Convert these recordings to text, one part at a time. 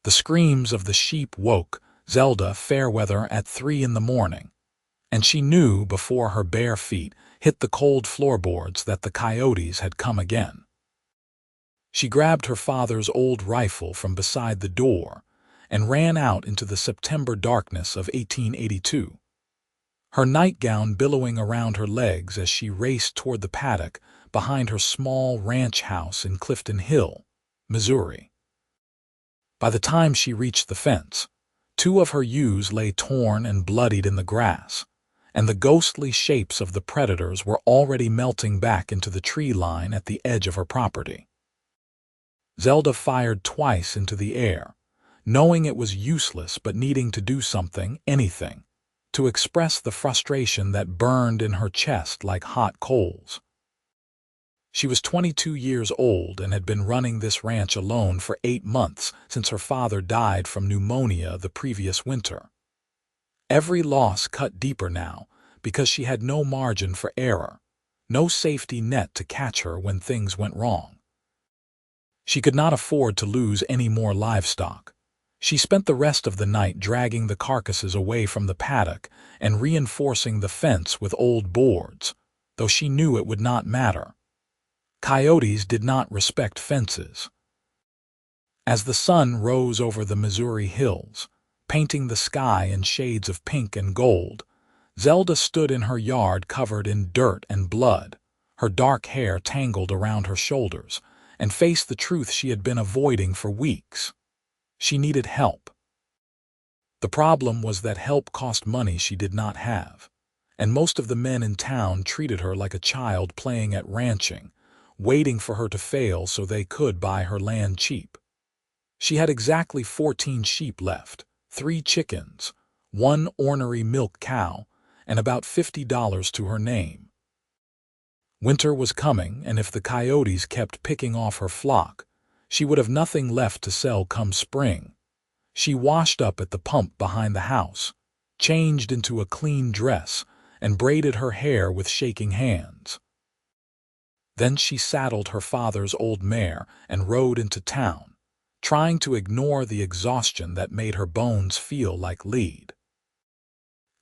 The screams of the sheep woke Zelda Fairweather at 3 in the morning, and she knew before her bare feet hit the cold floorboards that the coyotes had come again. She grabbed her father's old rifle from beside the door and ran out into the September darkness of 1882. Her nightgown billowing around her legs as she raced toward the paddock behind her small ranch house in Clifton Hill, Missouri. By the time she reached the fence, 2 of her ewes lay torn and bloodied in the grass, and the ghostly shapes of the predators were already melting back into the tree line at the edge of her property. Zelda fired twice into the air, knowing it was useless but needing to do something, anything, to express the frustration that burned in her chest like hot coals. She was 22 years old and had been running this ranch alone for 8 months since her father died from pneumonia the previous winter. Every loss cut deeper now because she had no margin for error, no safety net to catch her when things went wrong. She could not afford to lose any more livestock. She spent the rest of the night dragging the carcasses away from the paddock and reinforcing the fence with old boards, though she knew it would not matter. Coyotes did not respect fences. As the sun rose over the Missouri hills, painting the sky in shades of pink and gold, Zelda stood in her yard covered in dirt and blood, her dark hair tangled around her shoulders, and faced the truth she had been avoiding for weeks. She needed help. The problem was that help cost money she did not have, and most of the men in town treated her like a child playing at ranching, waiting for her to fail so they could buy her land cheap. She had exactly 14 sheep left, 3 chickens, 1 ornery milk cow, and about $50 to her name. Winter was coming, and if the coyotes kept picking off her flock, she would have nothing left to sell come spring. She washed up at the pump behind the house, changed into a clean dress, and braided her hair with shaking hands. Then she saddled her father's old mare and rode into town, trying to ignore the exhaustion that made her bones feel like lead.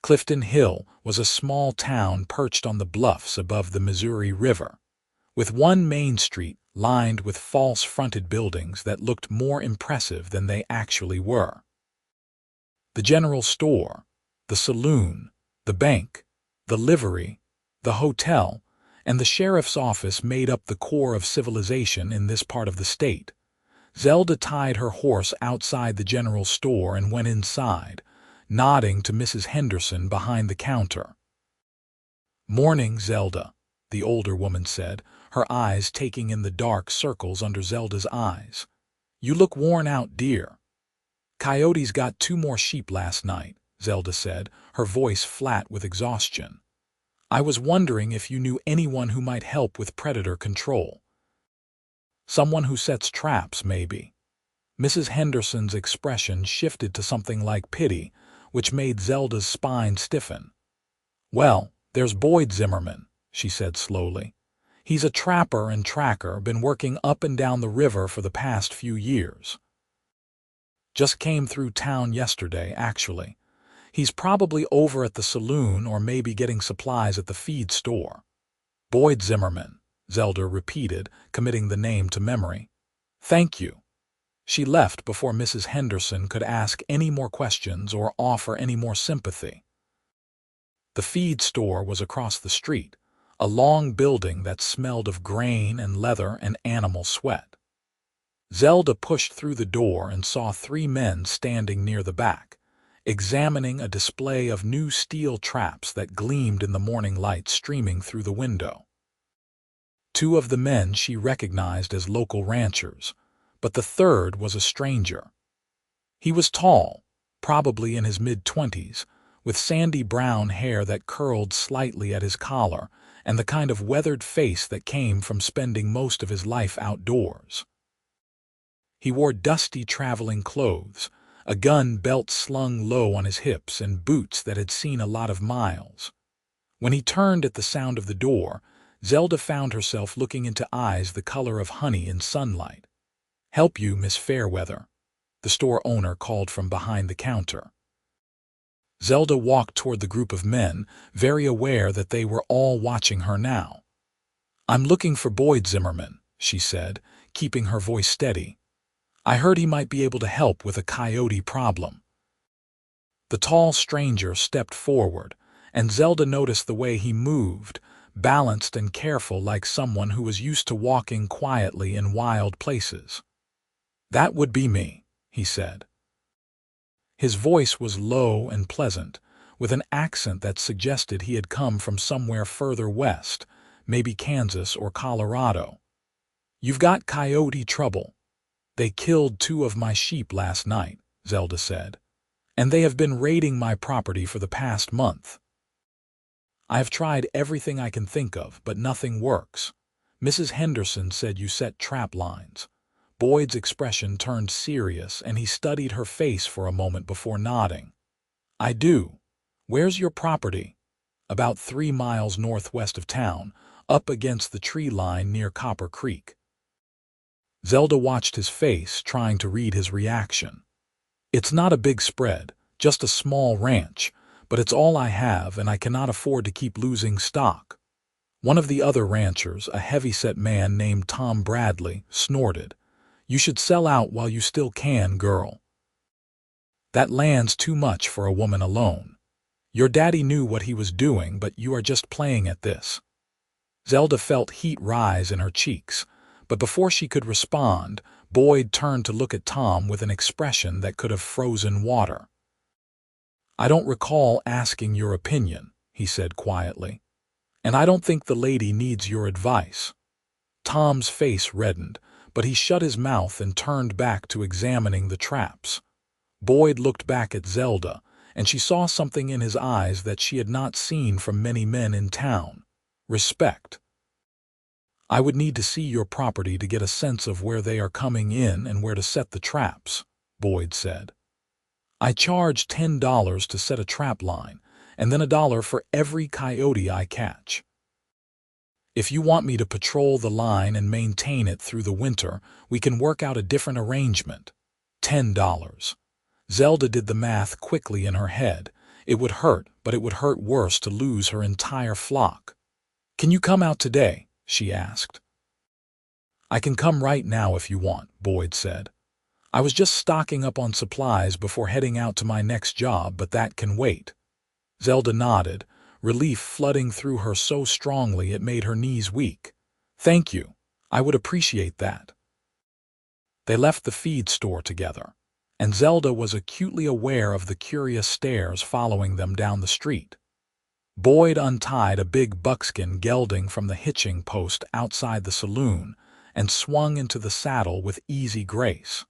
Clifton Hill was a small town perched on the bluffs above the Missouri River, with one main street lined with false-fronted buildings that looked more impressive than they actually were. The general store, the saloon, the bank, the livery, the hotel, and the sheriff's office made up the core of civilization in this part of the state. Zelda tied her horse outside the general store and went inside, nodding to Mrs. Henderson behind the counter. "Morning, Zelda," the older woman said, her eyes taking in the dark circles under Zelda's eyes. "You look worn out, dear." "Coyotes got 2 more sheep last night," Zelda said, her voice flat with exhaustion. "I was wondering if you knew anyone who might help with predator control. Someone who sets traps, maybe." Mrs. Henderson's expression shifted to something like pity, which made Zelda's spine stiffen. "Well, there's Boyd Zimmerman," she said slowly. "He's a trapper and tracker, been working up and down the river for the past few years. Just came through town yesterday, actually. He's probably over at the saloon or maybe getting supplies at the feed store." "Boyd Zimmerman," Zelda repeated, committing the name to memory. "Thank you." She left before Mrs. Henderson could ask any more questions or offer any more sympathy. The feed store was across the street, a long building that smelled of grain and leather and animal sweat. Zelda pushed through the door and saw 3 men standing near the back, examining a display of new steel traps that gleamed in the morning light streaming through the window. 2 of the men she recognized as local ranchers, but the third was a stranger. He was tall, probably in his mid-20s, with sandy brown hair that curled slightly at his collar and the kind of weathered face that came from spending most of his life outdoors. He wore dusty traveling clothes, a gun belt slung low on his hips, and boots that had seen a lot of miles. When he turned at the sound of the door, Zelda found herself looking into eyes the color of honey in sunlight. "Help you, Miss Fairweather?" the store owner called from behind the counter. Zelda walked toward the group of men, very aware that they were all watching her now. "I'm looking for Boyd Zimmerman," she said, keeping her voice steady. "I heard he might be able to help with a coyote problem." The tall stranger stepped forward, and Zelda noticed the way he moved, balanced and careful like someone who was used to walking quietly in wild places. "That would be me," he said. His voice was low and pleasant, with an accent that suggested he had come from somewhere further west, maybe Kansas or Colorado. "You've got coyote trouble. They killed 2 of my sheep last night," Zelda said, "and they have been raiding my property for the past month. I have tried everything I can think of, but nothing works. Mrs. Henderson said you set trap lines." Boyd's expression turned serious, and he studied her face for a moment before nodding. "I do. Where's your property?" "About 3 miles northwest of town, up against the tree line near Copper Creek." Zelda watched his face, trying to read his reaction. "It's not a big spread, just a small ranch, but it's all I have and I cannot afford to keep losing stock." One of the other ranchers, a heavy-set man named Tom Bradley, snorted. "You should sell out while you still can, girl. That land's too much for a woman alone. Your daddy knew what he was doing, but you are just playing at this." Zelda felt heat rise in her cheeks, but before she could respond, Boyd turned to look at Tom with an expression that could have frozen water. "I don't recall asking your opinion," he said quietly, "and I don't think the lady needs your advice." Tom's face reddened, but he shut his mouth and turned back to examining the traps. Boyd looked back at Zelda, and she saw something in his eyes that she had not seen from many men in town: respect. "I would need to see your property to get a sense of where they are coming in and where to set the traps," Boyd said. "I charge $10 to set a trap line, and then $1 for every coyote I catch. If you want me to patrol the line and maintain it through the winter, we can work out a different arrangement. $10. Zelda did the math quickly in her head. It would hurt, but it would hurt worse to lose her entire flock. "Can you come out today?" she asked. "I can come right now if you want," Boyd said. "I was just stocking up on supplies before heading out to my next job, but that can wait." Zelda nodded, relief flooding through her so strongly it made her knees weak. "Thank you. I would appreciate that." They left the feed store together, and Zelda was acutely aware of the curious stares following them down the street. Boyd untied a big buckskin gelding from the hitching post outside the saloon and swung into the saddle with easy grace.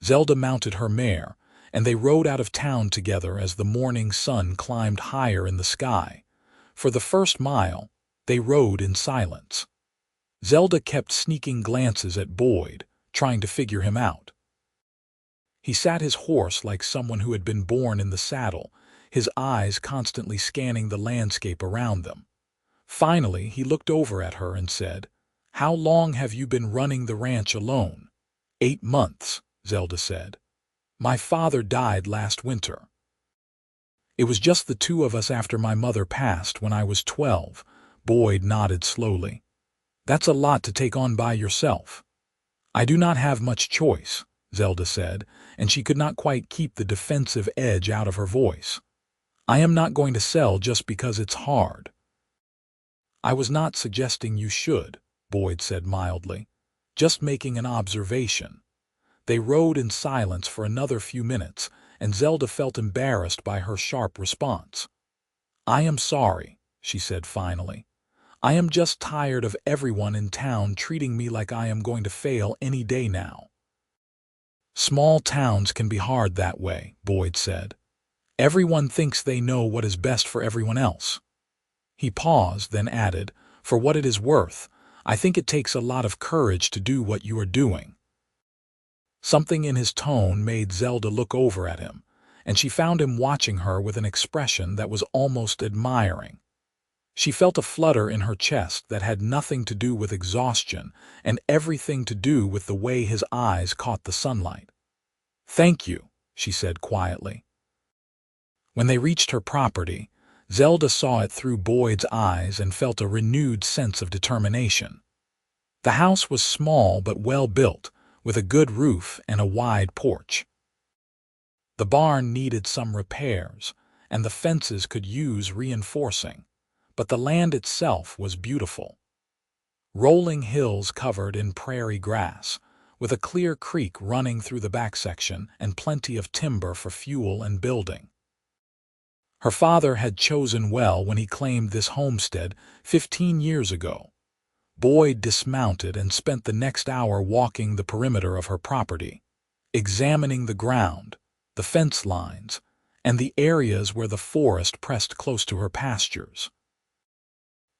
Zelda mounted her mare, and they rode out of town together as the morning sun climbed higher in the sky. For the first mile, they rode in silence. Zelda kept sneaking glances at Boyd, trying to figure him out. He sat his horse like someone who had been born in the saddle, his eyes constantly scanning the landscape around them. Finally, he looked over at her and said, "How long have you been running the ranch alone?" 8 months, Zelda said. "My father died last winter. It was just the 2 of us after my mother passed when I was 12, Boyd nodded slowly. "That's a lot to take on by yourself." "I do not have much choice," Zelda said, and she could not quite keep the defensive edge out of her voice. "I am not going to sell just because it's hard." "I was not suggesting you should," Boyd said mildly. "Just making an observation." They rode in silence for another few minutes, and Zelda felt embarrassed by her sharp response. "I am sorry," she said finally. "I am just tired of everyone in town treating me like I am going to fail any day now." "Small towns can be hard that way," Boyd said. "Everyone thinks they know what is best for everyone else." He paused, then added, "For what it is worth, I think it takes a lot of courage to do what you are doing." Something in his tone made Zelda look over at him, and she found him watching her with an expression that was almost admiring. She felt a flutter in her chest that had nothing to do with exhaustion and everything to do with the way his eyes caught the sunlight. "Thank you," she said quietly. When they reached her property, Zelda saw it through Boyd's eyes and felt a renewed sense of determination. The house was small but well built, with a good roof and a wide porch. The barn needed some repairs, and the fences could use reinforcing, but the land itself was beautiful. Rolling hills covered in prairie grass, with a clear creek running through the back section and plenty of timber for fuel and building. Her father had chosen well when he claimed this homestead 15 years ago. Boyd dismounted and spent the next hour walking the perimeter of her property, examining the ground, the fence lines, and the areas where the forest pressed close to her pastures.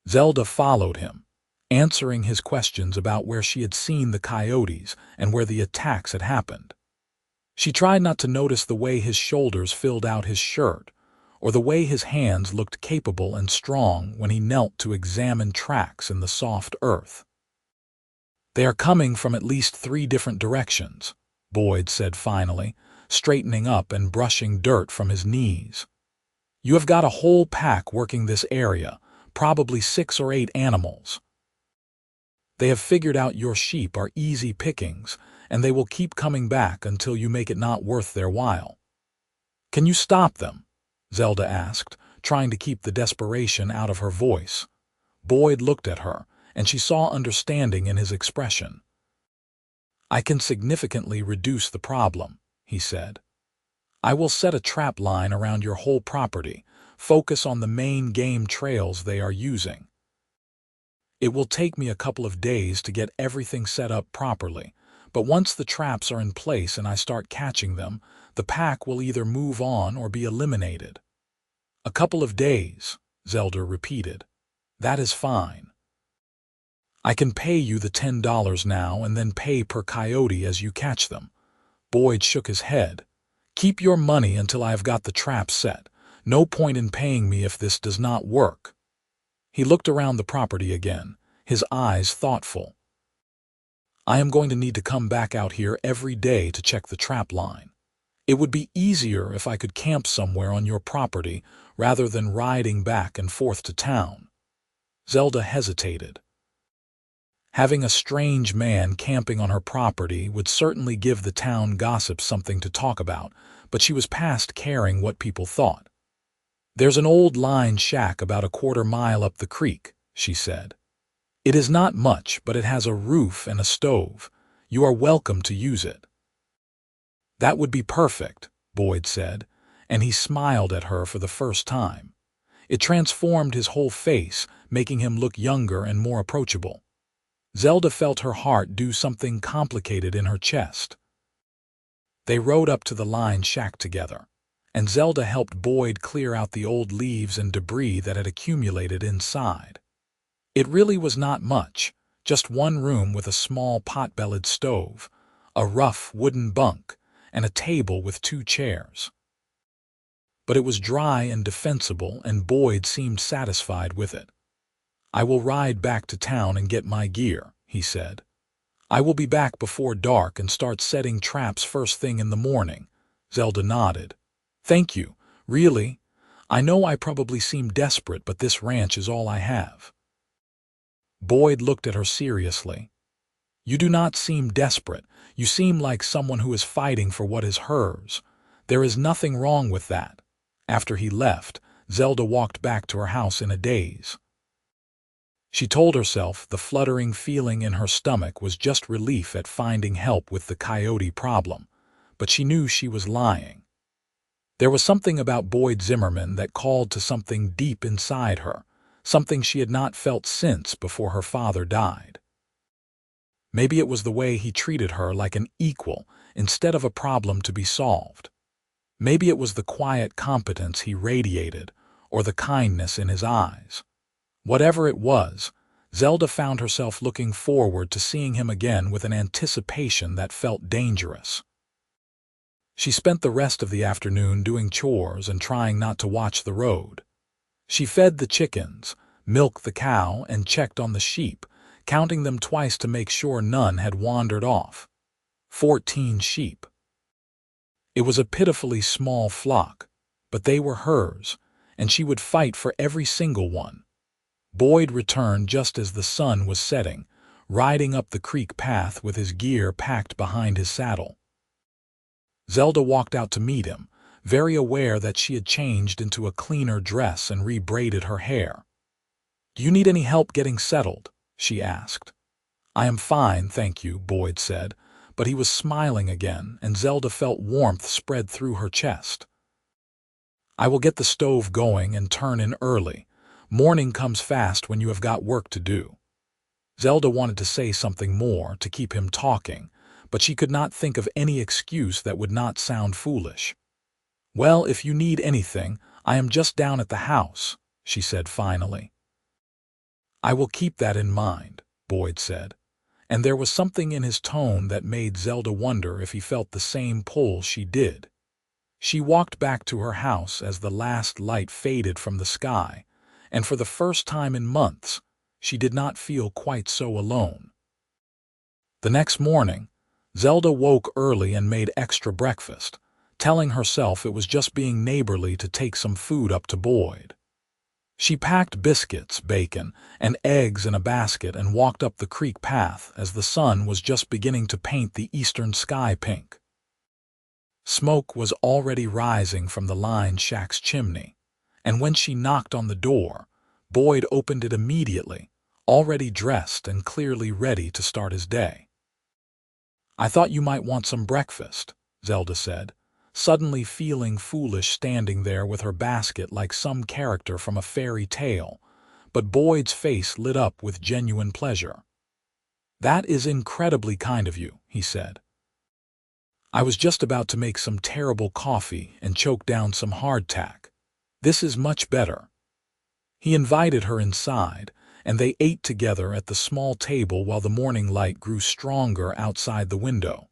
Zelda followed him, answering his questions about where she had seen the coyotes and where the attacks had happened. She tried not to notice the way his shoulders filled out his shirt, or the way his hands looked capable and strong when he knelt to examine tracks in the soft earth. "They are coming from at least 3 different directions," Boyd said finally, straightening up and brushing dirt from his knees. "You have got a whole pack working this area, probably 6 or 8 animals. They have figured out your sheep are easy pickings, and they will keep coming back until you make it not worth their while." "Can you stop them?" Zelda asked, trying to keep the desperation out of her voice. Boyd looked at her, and she saw understanding in his expression. "I can significantly reduce the problem," he said. "I will set a trap line around your whole property, focus on the main game trails they are using. It will take me a couple of days to get everything set up properly, but once the traps are in place and I start catching them, the pack will either move on or be eliminated." "A couple of days," Zelda repeated. "That is fine. I can pay you the $10 now and then pay per coyote as you catch them." Boyd shook his head. "Keep your money until I have got the trap set. No point in paying me if this does not work." He looked around the property again, his eyes thoughtful. "I am going to need to come back out here every day to check the trap line. It would be easier if I could camp somewhere on your property rather than riding back and forth to town." Zelda hesitated. Having a strange man camping on her property would certainly give the town gossip something to talk about, but she was past caring what people thought. "There's an old line shack about a quarter-mile up the creek," she said. "It is not much, but it has a roof and a stove. You are welcome to use it." "That would be perfect," Boyd said, and he smiled at her for the first time. It transformed his whole face, making him look younger and more approachable. Zelda felt her heart do something complicated in her chest. They rode up to the line shack together, and Zelda helped Boyd clear out the old leaves and debris that had accumulated inside. It really was not much, just one room with a small pot-bellied stove, a rough wooden bunk, and a table with 2 chairs. But it was dry and defensible, and Boyd seemed satisfied with it. "I will ride back to town and get my gear," he said. "I will be back before dark and start setting traps first thing in the morning." Zelda nodded. "Thank you, really. I know I probably seem desperate, but this ranch is all I have." Boyd looked at her seriously. "You do not seem desperate. You seem like someone who is fighting for what is hers. There is nothing wrong with that." After he left, Zelda walked back to her house in a daze. She told herself the fluttering feeling in her stomach was just relief at finding help with the coyote problem, but she knew she was lying. There was something about Boyd Zimmerman that called to something deep inside her, something she had not felt since before her father died. Maybe it was the way he treated her like an equal instead of a problem to be solved. Maybe it was the quiet competence he radiated, or the kindness in his eyes. Whatever it was, Zelda found herself looking forward to seeing him again with an anticipation that felt dangerous. She spent the rest of the afternoon doing chores and trying not to watch the road. She fed the chickens, milked the cow, and checked on the sheep, counting them twice to make sure none had wandered off. 14 sheep. It was a pitifully small flock, but they were hers, and she would fight for every single one. Boyd returned just as the sun was setting, riding up the creek path with his gear packed behind his saddle. Zelda walked out to meet him, very aware that she had changed into a cleaner dress and re-braided her hair. "Do you need any help getting settled?" she asked. "I am fine, thank you," Boyd said, but he was smiling again, and Zelda felt warmth spread through her chest. "I will get the stove going and turn in early. Morning comes fast when you have got work to do." Zelda wanted to say something more to keep him talking, but she could not think of any excuse that would not sound foolish. "Well, if you need anything, I am just down at the house," she said finally. "I will keep that in mind," Boyd said, and there was something in his tone that made Zelda wonder if he felt the same pull she did. She walked back to her house as the last light faded from the sky, and for the first time in months, she did not feel quite so alone. The next morning, Zelda woke early and made extra breakfast, telling herself it was just being neighborly to take some food up to Boyd. She packed biscuits, bacon, and eggs in a basket and walked up the creek path as the sun was just beginning to paint the eastern sky pink. Smoke was already rising from the line shack's chimney, and when she knocked on the door, Boyd opened it immediately, already dressed and clearly ready to start his day. "I thought you might want some breakfast," Zelda said, suddenly feeling foolish standing there with her basket like some character from a fairy tale, but Boyd's face lit up with genuine pleasure. "That is incredibly kind of you," he said. "I was just about to make some terrible coffee and choke down some hardtack. This is much better." He invited her inside, and they ate together at the small table while the morning light grew stronger outside the window.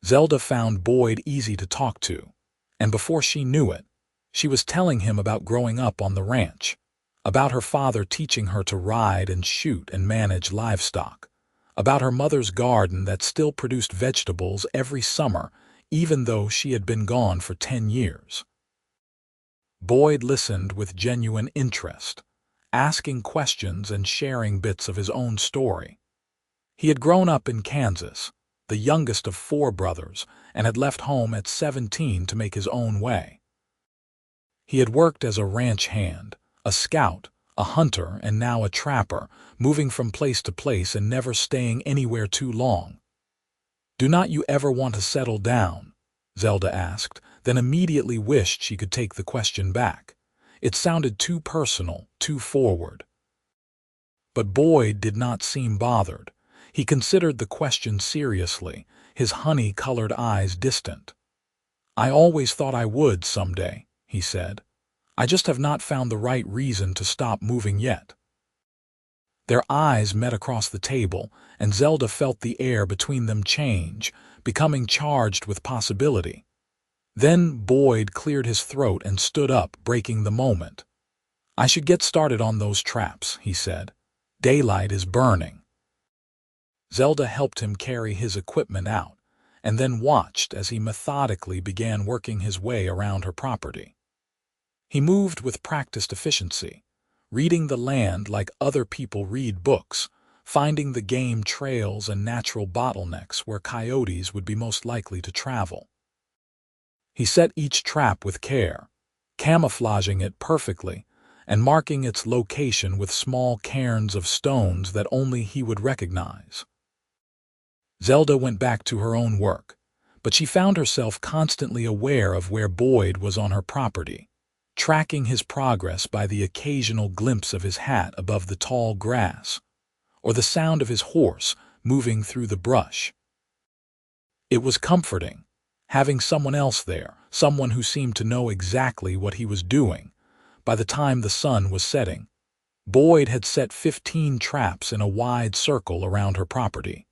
Zelda found Boyd easy to talk to, and before she knew it, she was telling him about growing up on the ranch, about her father teaching her to ride and shoot and manage livestock, about her mother's garden that still produced vegetables every summer, even though she had been gone for 10 years. Boyd listened with genuine interest, asking questions and sharing bits of his own story. He had grown up in Kansas, the youngest of 4 brothers, and had left home at 17 to make his own way. He had worked as a ranch hand, a scout, a hunter, and now a trapper, moving from place to place and never staying anywhere too long. "Do not you ever want to settle down?" Zelda asked, then immediately wished she could take the question back. It sounded too personal, too forward. But Boyd did not seem bothered. He considered the question seriously, his honey-colored eyes distant. "I always thought I would someday," he said. "I just have not found the right reason to stop moving yet." Their eyes met across the table, and Zelda felt the air between them change, becoming charged with possibility. Then Boyd cleared his throat and stood up, breaking the moment. "I should get started on those traps," he said. "Daylight is burning." Zelda helped him carry his equipment out, and then watched as he methodically began working his way around her property. He moved with practiced efficiency, reading the land like other people read books, finding the game trails and natural bottlenecks where coyotes would be most likely to travel. He set each trap with care, camouflaging it perfectly and marking its location with small cairns of stones that only he would recognize. Zelda went back to her own work, but she found herself constantly aware of where Boyd was on her property, tracking his progress by the occasional glimpse of his hat above the tall grass, or the sound of his horse moving through the brush. It was comforting, having someone else there, someone who seemed to know exactly what he was doing. By the time the sun was setting, Boyd had set 15 traps in a wide circle around her property.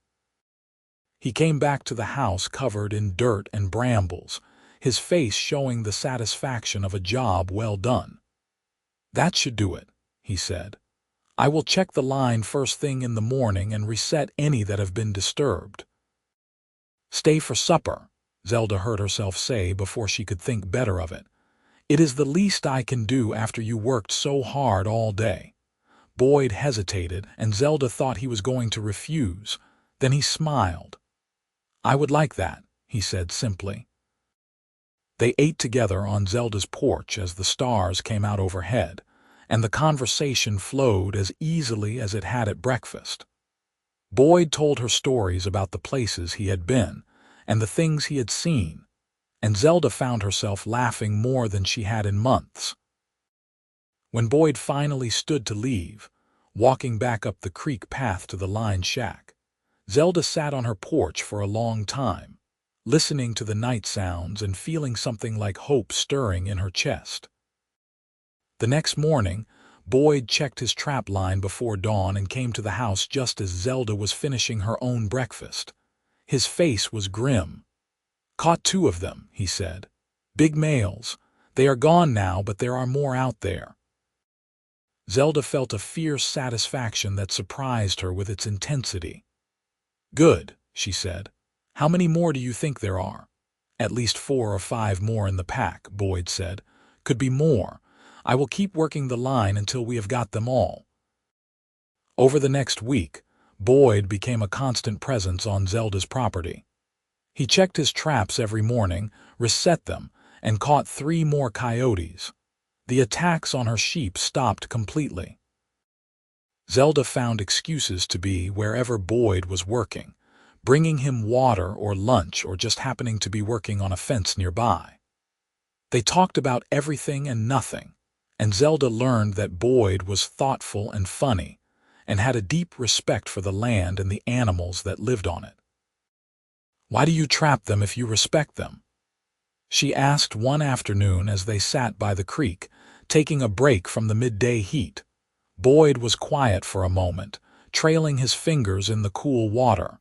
He came back to the house covered in dirt and brambles, his face showing the satisfaction of a job well done. "That should do it," he said. "I will check the line first thing in the morning and reset any that have been disturbed." "Stay for supper," Zelda heard herself say before she could think better of it. "It is the least I can do after you worked so hard all day." Boyd hesitated, and Zelda thought he was going to refuse. Then he smiled. "I would like that," he said simply. They ate together on Zelda's porch as the stars came out overhead, and the conversation flowed as easily as it had at breakfast. Boyd told her stories about the places he had been and the things he had seen, and Zelda found herself laughing more than she had in months. When Boyd finally stood to leave, walking back up the creek path to the line shack, Zelda sat on her porch for a long time, listening to the night sounds and feeling something like hope stirring in her chest. The next morning, Boyd checked his trap line before dawn and came to the house just as Zelda was finishing her own breakfast. His face was grim. "Caught 2 of them," he said. "Big males. They are gone now, but there are more out there." Zelda felt a fierce satisfaction that surprised her with its intensity. "Good," she said. "How many more do you think there are?" "At least 4 or 5 more in the pack," Boyd said. "Could be more. I will keep working the line until we have got them all." Over the next week, Boyd became a constant presence on Zelda's property. He checked his traps every morning, reset them, and caught 3 more coyotes. The attacks on her sheep stopped completely. Zelda found excuses to be wherever Boyd was working, bringing him water or lunch or just happening to be working on a fence nearby. They talked about everything and nothing, and Zelda learned that Boyd was thoughtful and funny, and had a deep respect for the land and the animals that lived on it. "Why do you trap them if you respect them?" she asked one afternoon as they sat by the creek, taking a break from the midday heat. Boyd was quiet for a moment, trailing his fingers in the cool water.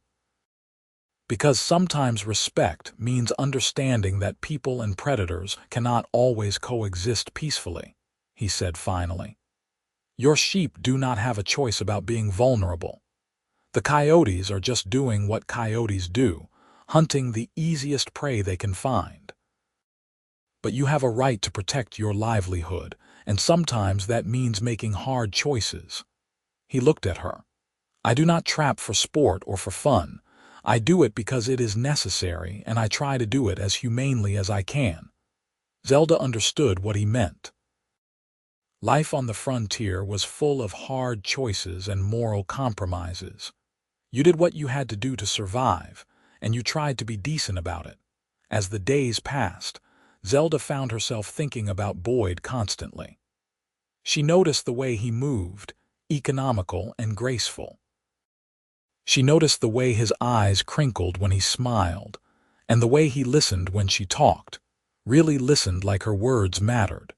"Because sometimes respect means understanding that people and predators cannot always coexist peacefully," he said finally. "Your sheep do not have a choice about being vulnerable. The coyotes are just doing what coyotes do, hunting the easiest prey they can find. But you have a right to protect your livelihood, and sometimes that means making hard choices." He looked at her. "I do not trap for sport or for fun. I do it because it is necessary, and I try to do it as humanely as I can." Zelda understood what he meant. Life on the frontier was full of hard choices and moral compromises. You did what you had to do to survive, and you tried to be decent about it. As the days passed, Zelda found herself thinking about Boyd constantly. She noticed the way he moved, economical and graceful. She noticed the way his eyes crinkled when he smiled, and the way he listened when she talked, really listened like her words mattered.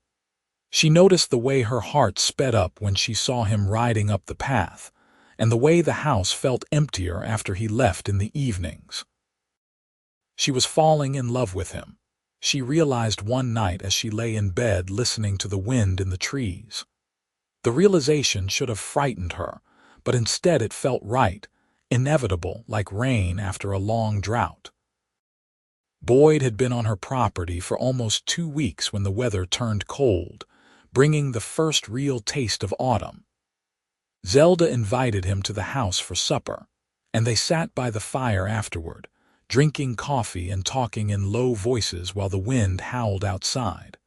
She noticed the way her heart sped up when she saw him riding up the path, and the way the house felt emptier after he left in the evenings. She was falling in love with him. She realized one night as she lay in bed listening to the wind in the trees. The realization should have frightened her, but instead it felt right, inevitable like rain after a long drought. Boyd had been on her property for almost 2 weeks when the weather turned cold, bringing the first real taste of autumn. Zelda invited him to the house for supper, and they sat by the fire afterward, drinking coffee and talking in low voices while the wind howled outside.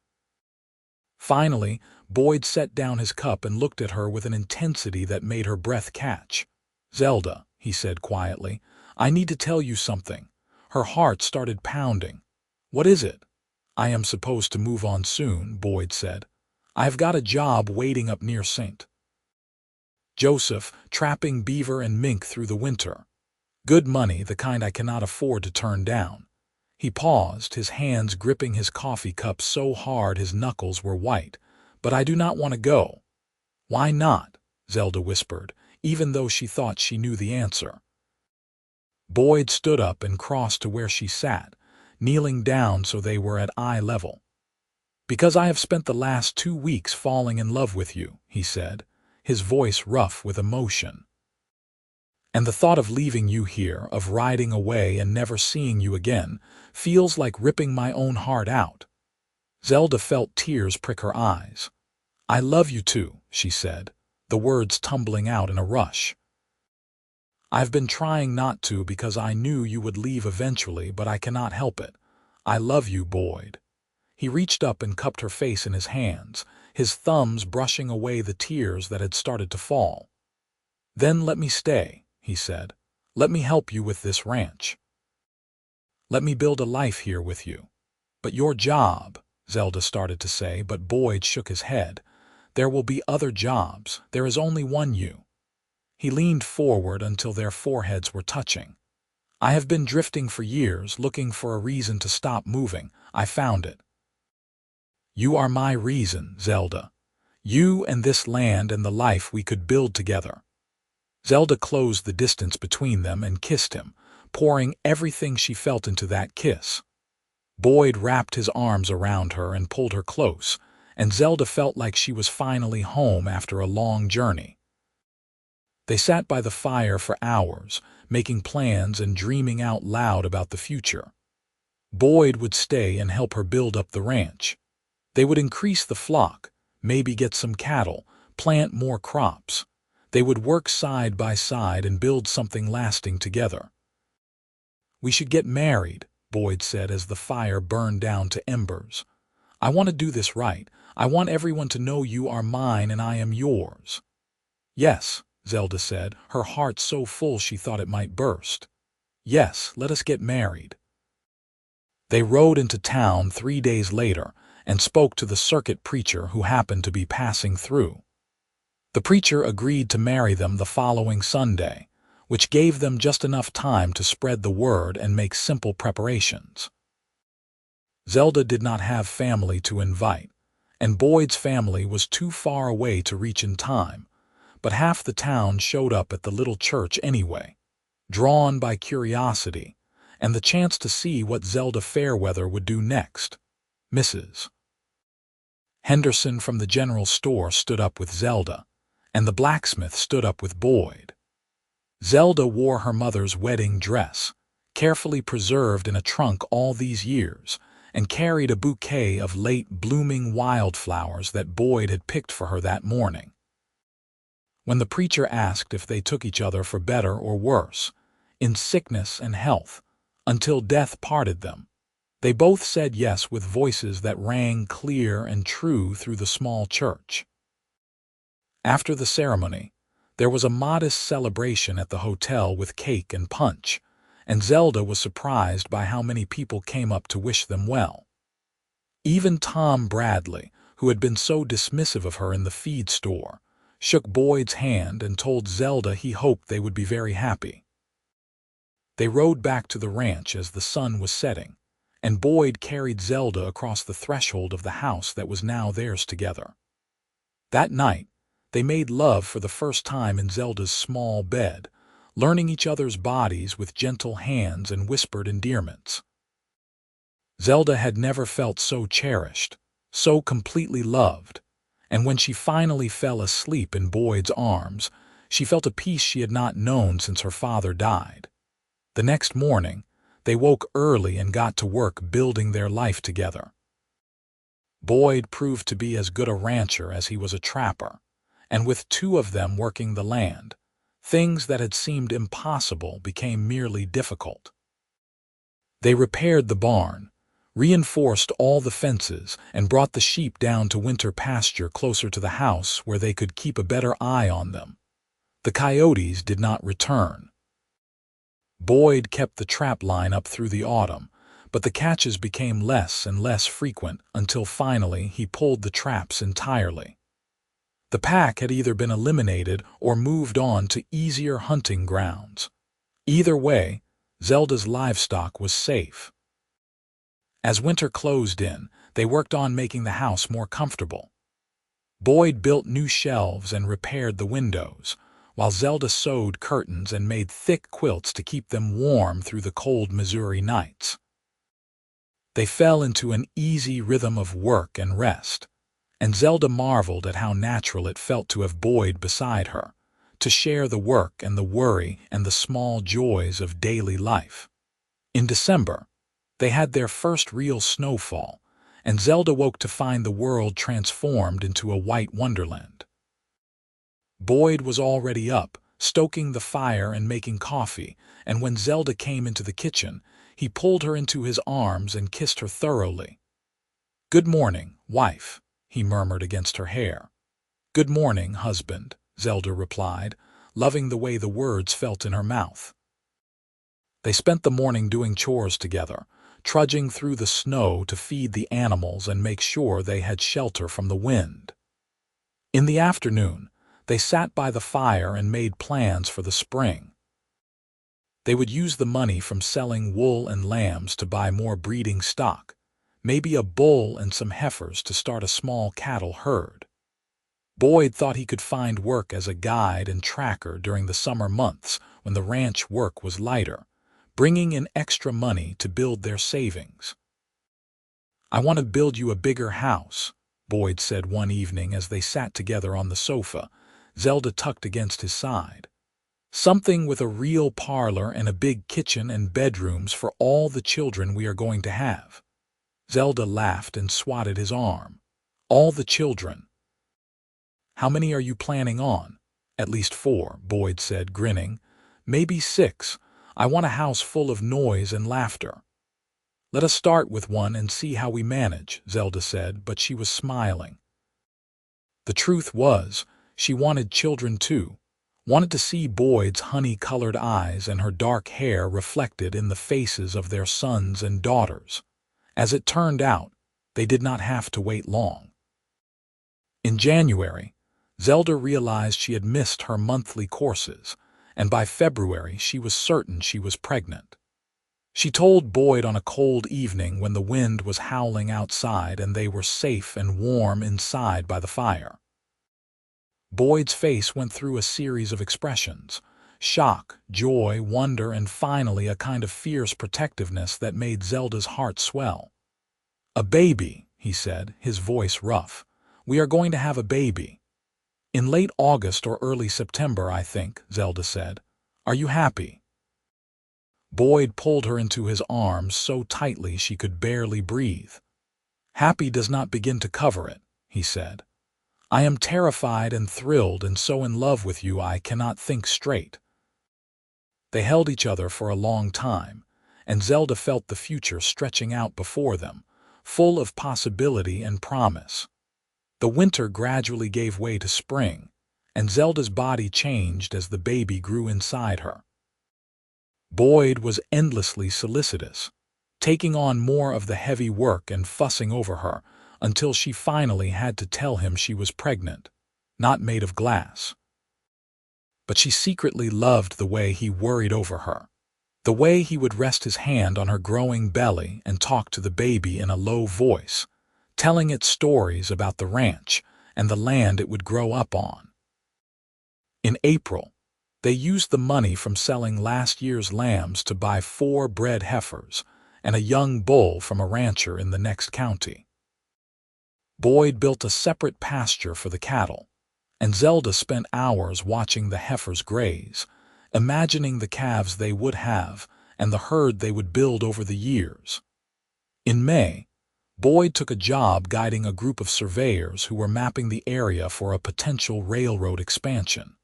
Finally, Boyd set down his cup and looked at her with an intensity that made her breath catch. "Zelda," he said quietly, "I need to tell you something." Her heart started pounding. "What is it?" "I am supposed to move on soon," Boyd said. "I have got a job waiting up near St. Joseph, trapping beaver and mink through the winter. Good money, the kind I cannot afford to turn down." He paused, his hands gripping his coffee cup so hard his knuckles were white. "But I do not want to go." "Why not?" Zelda whispered, even though she thought she knew the answer. Boyd stood up and crossed to where she sat, kneeling down so they were at eye level. "Because I have spent the last 2 weeks falling in love with you," he said, his voice rough with emotion. And the thought of leaving you here, of riding away and never seeing you again, feels like ripping my own heart out." Zelda felt tears prick her eyes. "I love you too," she said, the words tumbling out in a rush. "I've been trying not to because I knew you would leave eventually, but I cannot help it. I love you, Boyd." He reached up and cupped her face in his hands, his thumbs brushing away the tears that had started to fall. "Then let me stay," he said. "Let me help you with this ranch. Let me build a life here with you." "But your job," Zelda started to say, but Boyd shook his head. "There will be other jobs. There is only one you." He leaned forward until their foreheads were touching. "I have been drifting for years, looking for a reason to stop moving. I found it. You are my reason, Zelda. You and this land and the life we could build together." Zelda closed the distance between them and kissed him, pouring everything she felt into that kiss. Boyd wrapped his arms around her and pulled her close, and Zelda felt like she was finally home after a long journey. They sat by the fire for hours, making plans and dreaming out loud about the future. Boyd would stay and help her build up the ranch. They would increase the flock, maybe get some cattle, plant more crops. They would work side by side and build something lasting together. "We should get married," Boyd said as the fire burned down to embers. "I want to do this right. I want everyone to know you are mine and I am yours." "Yes," Zelda said, her heart so full she thought it might burst. "Yes, let us get married." They rode into town 3 days later and spoke to the circuit preacher who happened to be passing through. The preacher agreed to marry them the following Sunday, which gave them just enough time to spread the word and make simple preparations. Zelda did not have family to invite, and Boyd's family was too far away to reach in time, but half the town showed up at the little church anyway, drawn by curiosity and the chance to see what Zelda Fairweather would do next. Mrs. Henderson from the general store stood up with Zelda, and the blacksmith stood up with Boyd. Zelda wore her mother's wedding dress, carefully preserved in a trunk all these years, and carried a bouquet of late-blooming wildflowers that Boyd had picked for her that morning. When the preacher asked if they took each other for better or worse, in sickness and health, until death parted them, they both said yes with voices that rang clear and true through the small church. After the ceremony, there was a modest celebration at the hotel with cake and punch, and Zelda was surprised by how many people came up to wish them well. Even Tom Bradley, who had been so dismissive of her in the feed store, shook Boyd's hand and told Zelda he hoped they would be very happy. They rode back to the ranch as the sun was setting, and Boyd carried Zelda across the threshold of the house that was now theirs together. That night, they made love for the first time in Zelda's small bed, learning each other's bodies with gentle hands and whispered endearments. Zelda had never felt so cherished, so completely loved, and when she finally fell asleep in Boyd's arms, she felt a peace she had not known since her father died. The next morning, they woke early and got to work building their life together. Boyd proved to be as good a rancher as he was a trapper, and with 2 of them working the land, things that had seemed impossible became merely difficult. They repaired the barn, reinforced all the fences, and brought the sheep down to winter pasture closer to the house where they could keep a better eye on them. The coyotes did not return. Boyd kept the trap line up through the autumn, but the catches became less and less frequent until finally he pulled the traps entirely. The pack had either been eliminated or moved on to easier hunting grounds. Either way, Zelda's livestock was safe. As winter closed in, they worked on making the house more comfortable. Boyd built new shelves and repaired the windows, while Zelda sewed curtains and made thick quilts to keep them warm through the cold Missouri nights. They fell into an easy rhythm of work and rest, and Zelda marveled at how natural it felt to have Boyd beside her, to share the work and the worry and the small joys of daily life. In December, they had their first real snowfall, and Zelda woke to find the world transformed into a white wonderland. Boyd was already up, stoking the fire and making coffee, and when Zelda came into the kitchen, he pulled her into his arms and kissed her thoroughly. "Good morning, wife," he murmured against her hair. "Good morning, husband," Zelda replied, loving the way the words felt in her mouth. They spent the morning doing chores together, trudging through the snow to feed the animals and make sure they had shelter from the wind. In the afternoon, they sat by the fire and made plans for the spring. They would use the money from selling wool and lambs to buy more breeding stock, maybe a bull and some heifers to start a small cattle herd. Boyd thought he could find work as a guide and tracker during the summer months when the ranch work was lighter, bringing in extra money to build their savings. "I want to build you a bigger house," Boyd said one evening as they sat together on the sofa, Zelda tucked against his side. "Something with a real parlor and a big kitchen and bedrooms for all the children we are going to have." Zelda laughed and swatted his arm. "All the children." "How many are you planning on?" "At least 4, Boyd said, grinning. "Maybe 6. I want a house full of noise and laughter." "Let us start with 1 and see how we manage," Zelda said, but she was smiling. The truth was, she wanted children too, wanted to see Boyd's honey-colored eyes and her dark hair reflected in the faces of their sons and daughters. As it turned out, they did not have to wait long. In January, Zelda realized she had missed her monthly courses, and by February she was certain she was pregnant. She told Boyd on a cold evening when the wind was howling outside and they were safe and warm inside by the fire. Boyd's face went through a series of expressions: shock, joy, wonder, and finally a kind of fierce protectiveness that made Zelda's heart swell. "A baby," he said, his voice rough. "We are going to have a baby." "In late August or early September, I think," Zelda said. "Are you happy?" Boyd pulled her into his arms so tightly she could barely breathe. "Happy does not begin to cover it," he said. "I am terrified and thrilled and so in love with you I cannot think straight." They held each other for a long time, and Zelda felt the future stretching out before them, full of possibility and promise. The winter gradually gave way to spring, and Zelda's body changed as the baby grew inside her. Boyd was endlessly solicitous, taking on more of the heavy work and fussing over her, until she finally had to tell him she was pregnant, not made of glass. But she secretly loved the way he worried over her, the way he would rest his hand on her growing belly and talk to the baby in a low voice, telling it stories about the ranch and the land it would grow up on. In April, they used the money from selling last year's lambs to buy 4 bred heifers and a young bull from a rancher in the next county. Boyd built a separate pasture for the cattle, and Zelda spent hours watching the heifers graze, imagining the calves they would have and the herd they would build over the years. In May, Boyd took a job guiding a group of surveyors who were mapping the area for a potential railroad expansion.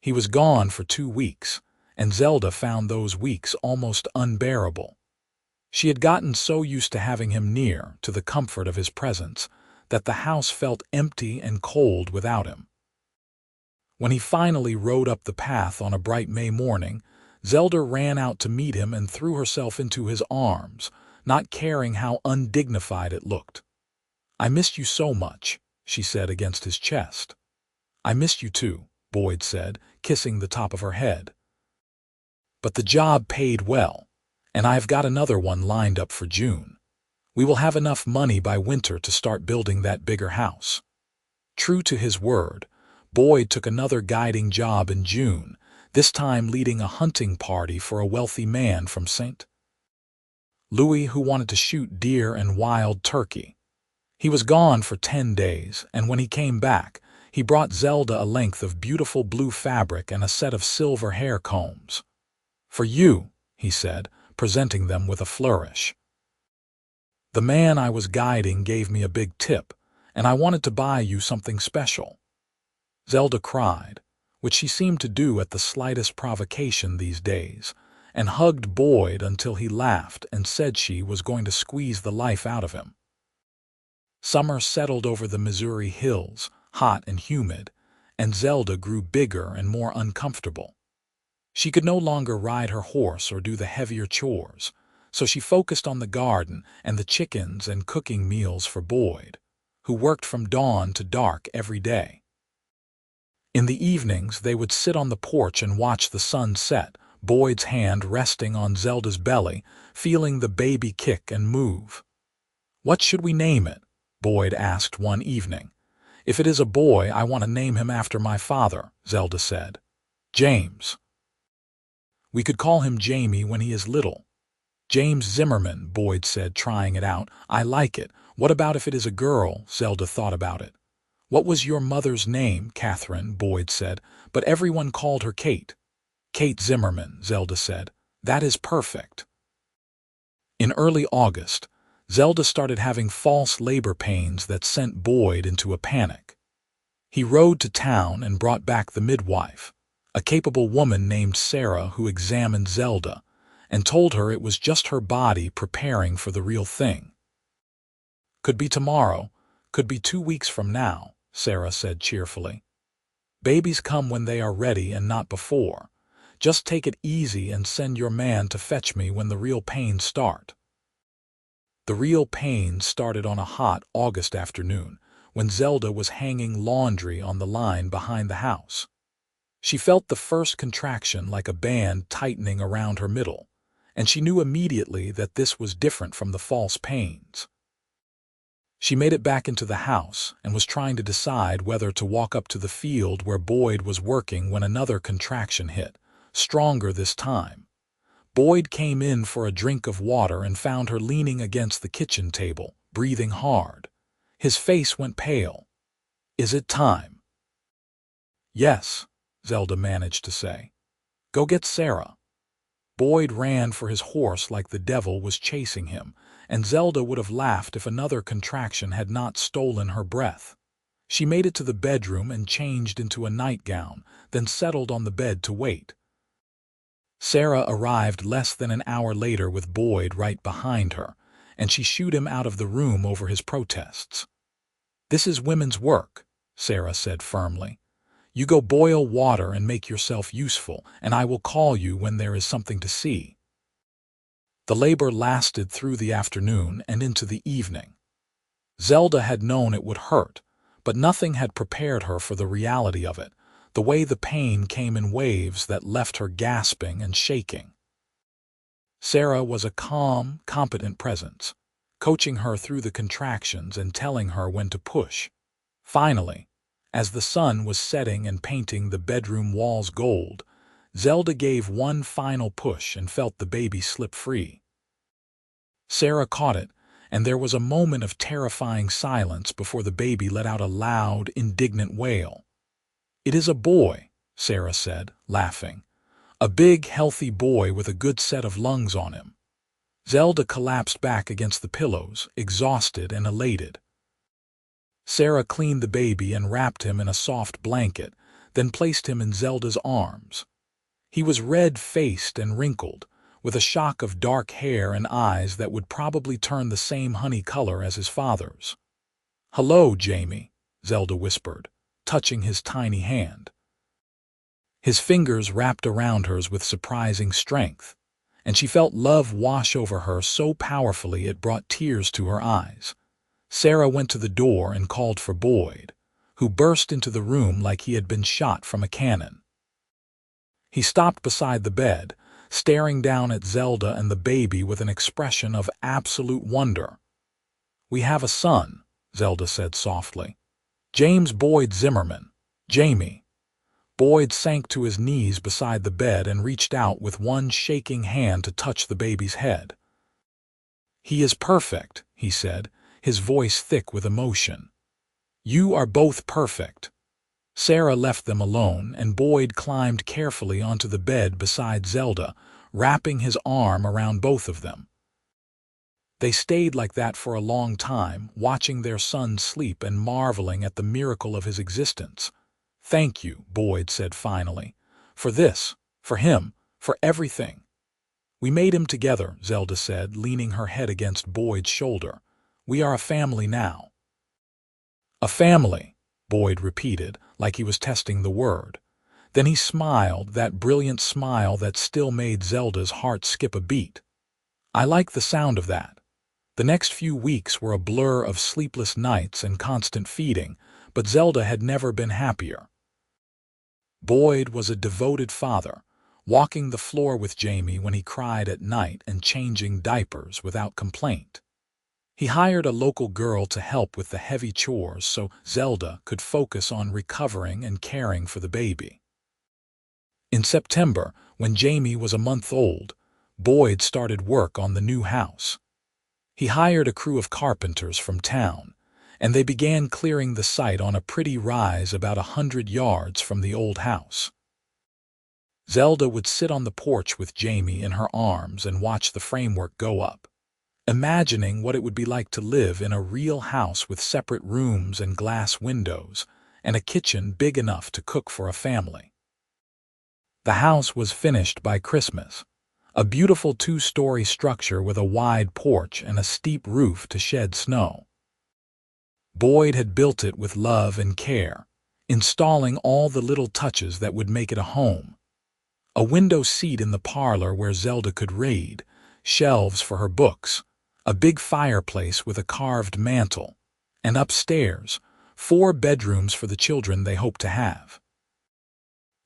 He was gone for 2 weeks, and Zelda found those weeks almost unbearable. She had gotten so used to having him near, to the comfort of his presence, that the house felt empty and cold without him. When he finally rode up the path on a bright May morning, Zelda ran out to meet him and threw herself into his arms, not caring how undignified it looked. "I missed you so much," she said against his chest. "I missed you too," Boyd said, kissing the top of her head. "But the job paid well, and I have got another one lined up for June. We will have enough money by winter to start building that bigger house." True to his word, Boyd took another guiding job in June, this time leading a hunting party for a wealthy man from St. Louis who wanted to shoot deer and wild turkey. He was gone for 10 days, and when he came back, He brought Zelda a length of beautiful blue fabric and a set of silver hair combs. "For you," he said, presenting them with a flourish. "The man I was guiding gave me a big tip, and I wanted to buy you something special." Zelda cried, which she seemed to do at the slightest provocation these days, and hugged Boyd until he laughed and said she was going to squeeze the life out of him. Summer settled over the Missouri hills, hot and humid, and Zelda grew bigger and more uncomfortable. She could no longer ride her horse or do the heavier chores, so she focused on the garden and the chickens and cooking meals for Boyd, who worked from dawn to dark every day. In the evenings, they would sit on the porch and watch the sun set, Boyd's hand resting on Zelda's belly, feeling the baby kick and move. "What should we name it?" Boyd asked one evening. "If it is a boy, I want to name him after my father," Zelda said. "James." "We could call him Jamie when he is little." "James Zimmerman," Boyd said, trying it out. "I like it. What about if it is a girl?" Zelda thought about it. "What was your mother's name?" "Catherine," Boyd said, "but everyone called her Kate." "Kate Zimmerman," Zelda said. "That is perfect." In early August, Zelda started having false labor pains that sent Boyd into a panic. He rode to town and brought back the midwife, a capable woman named Sarah who examined Zelda and told her it was just her body preparing for the real thing. "Could be tomorrow, could be 2 weeks from now," Sarah said cheerfully. "Babies come when they are ready and not before. Just take it easy and send your man to fetch me when the real pains start." The real pains started on a hot August afternoon when Zelda was hanging laundry on the line behind the house. She felt the first contraction like a band tightening around her middle, and she knew immediately that this was different from the false pains. She made it back into the house and was trying to decide whether to walk up to the field where Boyd was working when another contraction hit, stronger this time. Boyd came in for a drink of water and found her leaning against the kitchen table, breathing hard. His face went pale. "Is it time?" "Yes," Zelda managed to say. "Go get Sarah." Boyd ran for his horse like the devil was chasing him, and Zelda would have laughed if another contraction had not stolen her breath. She made it to the bedroom and changed into a nightgown, then settled on the bed to wait. Sarah arrived less than an hour later with Boyd right behind her, and she shooed him out of the room over his protests. "This is women's work," Sarah said firmly. "You go boil water and make yourself useful, and I will call you when there is something to see." The labor lasted through the afternoon and into the evening. Zelda had known it would hurt, but nothing had prepared her for the reality of it. The way the pain came in waves that left her gasping and shaking. Sarah was a calm, competent presence, coaching her through the contractions and telling her when to push. Finally, as the sun was setting and painting the bedroom walls gold, Zelda gave one final push and felt the baby slip free. Sarah caught it, and there was a moment of terrifying silence before the baby let out a loud, indignant wail. "It is a boy," Sarah said, laughing. "A big, healthy boy with a good set of lungs on him." Zelda collapsed back against the pillows, exhausted and elated. Sarah cleaned the baby and wrapped him in a soft blanket, then placed him in Zelda's arms. He was red-faced and wrinkled, with a shock of dark hair and eyes that would probably turn the same honey color as his father's. "Hello, Jamie," Zelda whispered, touching his tiny hand. His fingers wrapped around hers with surprising strength, and she felt love wash over her so powerfully it brought tears to her eyes. Sarah went to the door and called for Boyd, who burst into the room like he had been shot from a cannon. He stopped beside the bed, staring down at Zelda and the baby with an expression of absolute wonder. "We have a son," Zelda said softly. "James Boyd Zimmerman. Jamie." Boyd sank to his knees beside the bed and reached out with one shaking hand to touch the baby's head. "He is perfect," he said, his voice thick with emotion. "You are both perfect." Sarah left them alone, and Boyd climbed carefully onto the bed beside Zelda, wrapping his arm around both of them. They stayed like that for a long time, watching their son sleep and marveling at the miracle of his existence. "Thank you," Boyd said finally, "for this, for him, for everything." "We made him together," Zelda said, leaning her head against Boyd's shoulder. "We are a family now." "A family," Boyd repeated, like he was testing the word. Then he smiled, that brilliant smile that still made Zelda's heart skip a beat. "I like the sound of that." The next few weeks were a blur of sleepless nights and constant feeding, but Zelda had never been happier. Boyd was a devoted father, walking the floor with Jamie when he cried at night and changing diapers without complaint. He hired a local girl to help with the heavy chores so Zelda could focus on recovering and caring for the baby. In September, when Jamie was a month old, Boyd started work on the new house. He hired a crew of carpenters from town, and they began clearing the site on a pretty rise about 100 yards from the old house. Zelda would sit on the porch with Jamie in her arms and watch the framework go up, imagining what it would be like to live in a real house with separate rooms and glass windows, and a kitchen big enough to cook for a family. The house was finished by Christmas, a beautiful 2-story structure with a wide porch and a steep roof to shed snow. Boyd had built it with love and care, installing all the little touches that would make it a home. A window seat in the parlor where Zelda could read, shelves for her books, a big fireplace with a carved mantel, and upstairs, 4 bedrooms for the children they hoped to have.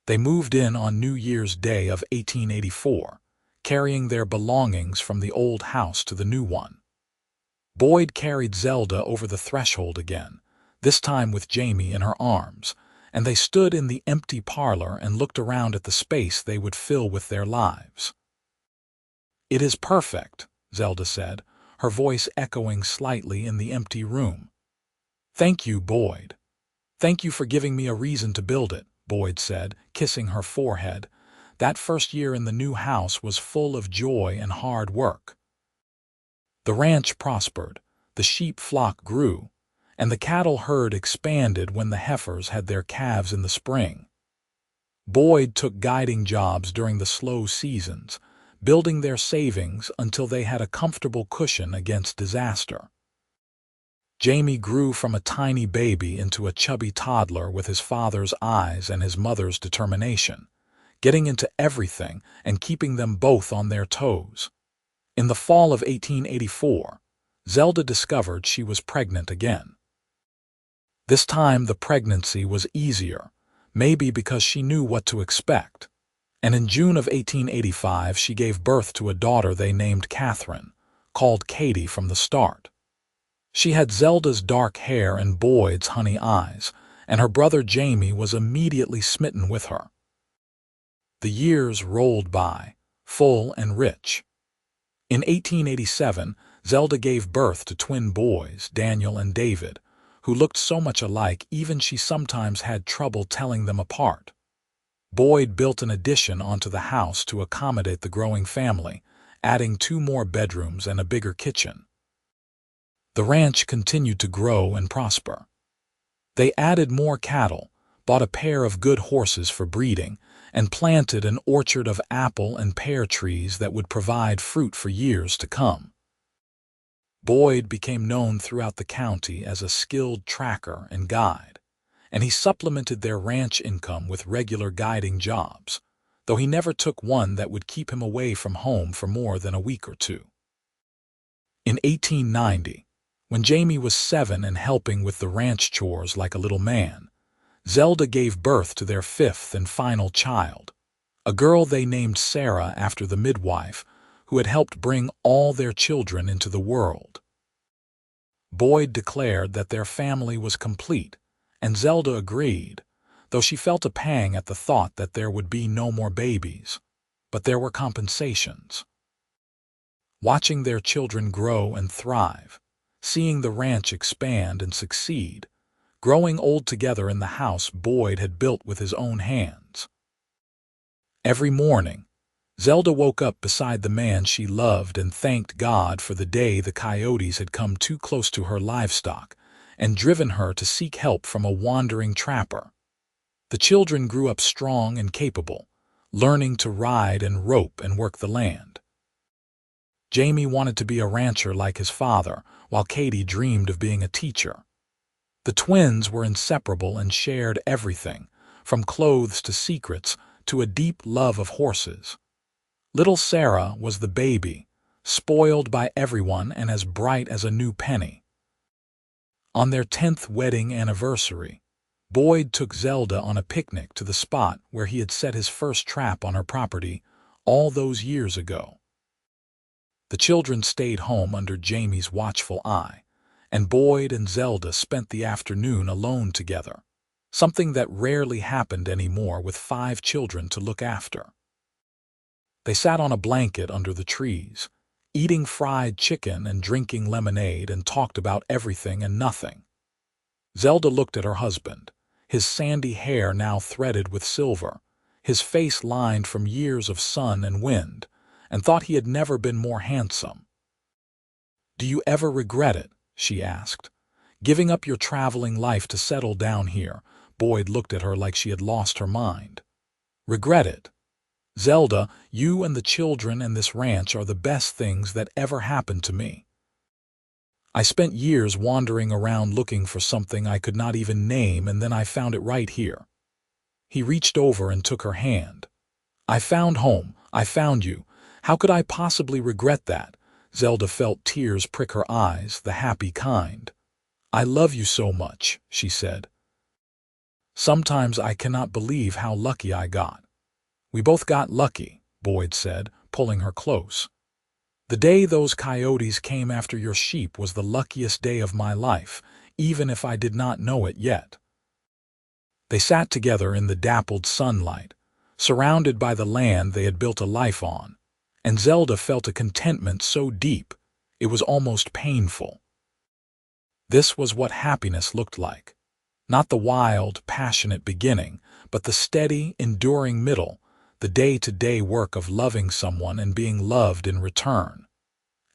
They moved in on New Year's Day of 1884, carrying their belongings from the old house to the new one. Boyd carried Zelda over the threshold again, this time with Jamie in her arms, and they stood in the empty parlor and looked around at the space they would fill with their lives. "It is perfect," Zelda said, her voice echoing slightly in the empty room. "Thank you, Boyd. Thank you for giving me a reason to build it," Boyd said, kissing her forehead. That first year in the new house was full of joy and hard work. The ranch prospered, the sheep flock grew, and the cattle herd expanded when the heifers had their calves in the spring. Boyd took guiding jobs during the slow seasons, building their savings until they had a comfortable cushion against disaster. Jamie grew from a tiny baby into a chubby toddler with his father's eyes and his mother's determination, getting into everything and keeping them both on their toes. In the fall of 1884, Zelda discovered she was pregnant again. This time the pregnancy was easier, maybe because she knew what to expect, and in June of 1885 she gave birth to a daughter they named Catherine, called Katie from the start. She had Zelda's dark hair and Boyd's honey eyes, and her brother Jamie was immediately smitten with her. The years rolled by, full and rich. In 1887, Zelda gave birth to twin boys, Daniel and David, who looked so much alike even she sometimes had trouble telling them apart. Boyd built an addition onto the house to accommodate the growing family, adding 2 more bedrooms and a bigger kitchen. The ranch continued to grow and prosper. They added more cattle, bought a pair of good horses for breeding, and planted an orchard of apple and pear trees that would provide fruit for years to come. Boyd became known throughout the county as a skilled tracker and guide, and he supplemented their ranch income with regular guiding jobs, though he never took one that would keep him away from home for more than a week or two. In 1890, when Jamie was 7 and helping with the ranch chores like a little man, Zelda gave birth to their 5th and final child, a girl they named Sarah after the midwife who had helped bring all their children into the world. Boyd declared that their family was complete, and Zelda agreed, though she felt a pang at the thought that there would be no more babies. But there were compensations. Watching their children grow and thrive, seeing the ranch expand and succeed, growing old together in the house Boyd had built with his own hands. Every morning, Zelda woke up beside the man she loved and thanked God for the day the coyotes had come too close to her livestock and driven her to seek help from a wandering trapper. The children grew up strong and capable, learning to ride and rope and work the land. Jamie wanted to be a rancher like his father, while Katie dreamed of being a teacher. The twins were inseparable and shared everything, from clothes to secrets to a deep love of horses. Little Sarah was the baby, spoiled by everyone and as bright as a new penny. On their 10th wedding anniversary, Boyd took Zelda on a picnic to the spot where he had set his first trap on her property all those years ago. The children stayed home under Jamie's watchful eye, and Boyd and Zelda spent the afternoon alone together, something that rarely happened anymore with 5 children to look after. They sat on a blanket under the trees, eating fried chicken and drinking lemonade, and talked about everything and nothing. Zelda looked at her husband, his sandy hair now threaded with silver, his face lined from years of sun and wind, and thought he had never been more handsome. "Do you ever regret it?" she asked. "Giving up your traveling life to settle down here?" Boyd looked at her like she had lost her mind. "Regret it? Zelda, you and the children and this ranch are the best things that ever happened to me. I spent years wandering around looking for something I could not even name, and then I found it right here." He reached over and took her hand. "I found home. I found you. How could I possibly regret that?" Zelda felt tears prick her eyes, the happy kind. "I love you so much," she said. "Sometimes I cannot believe how lucky I got." "We both got lucky," Boyd said, pulling her close. "The day those coyotes came after your sheep was the luckiest day of my life, even if I did not know it yet." They sat together in the dappled sunlight, surrounded by the land they had built a life on, and Zelda felt a contentment so deep it was almost painful. This was what happiness looked like. Not the wild, passionate beginning, but the steady, enduring middle, the day-to-day work of loving someone and being loved in return.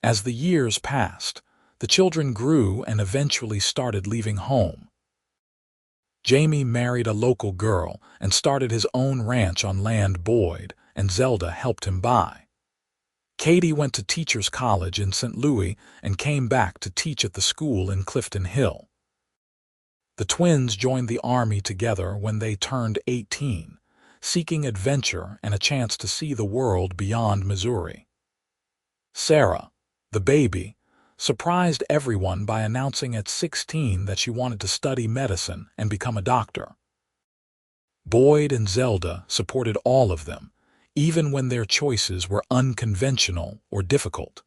As the years passed, the children grew and eventually started leaving home. Jamie married a local girl and started his own ranch on land Boyd and Zelda helped him buy. Katie went to teachers' college in St. Louis and came back to teach at the school in Clifton Hill. The twins joined the Army together when they turned 18, seeking adventure and a chance to see the world beyond Missouri. Sarah, the baby, surprised everyone by announcing at 16 that she wanted to study medicine and become a doctor. Boyd and Zelda supported all of them, even when their choices were unconventional or difficult.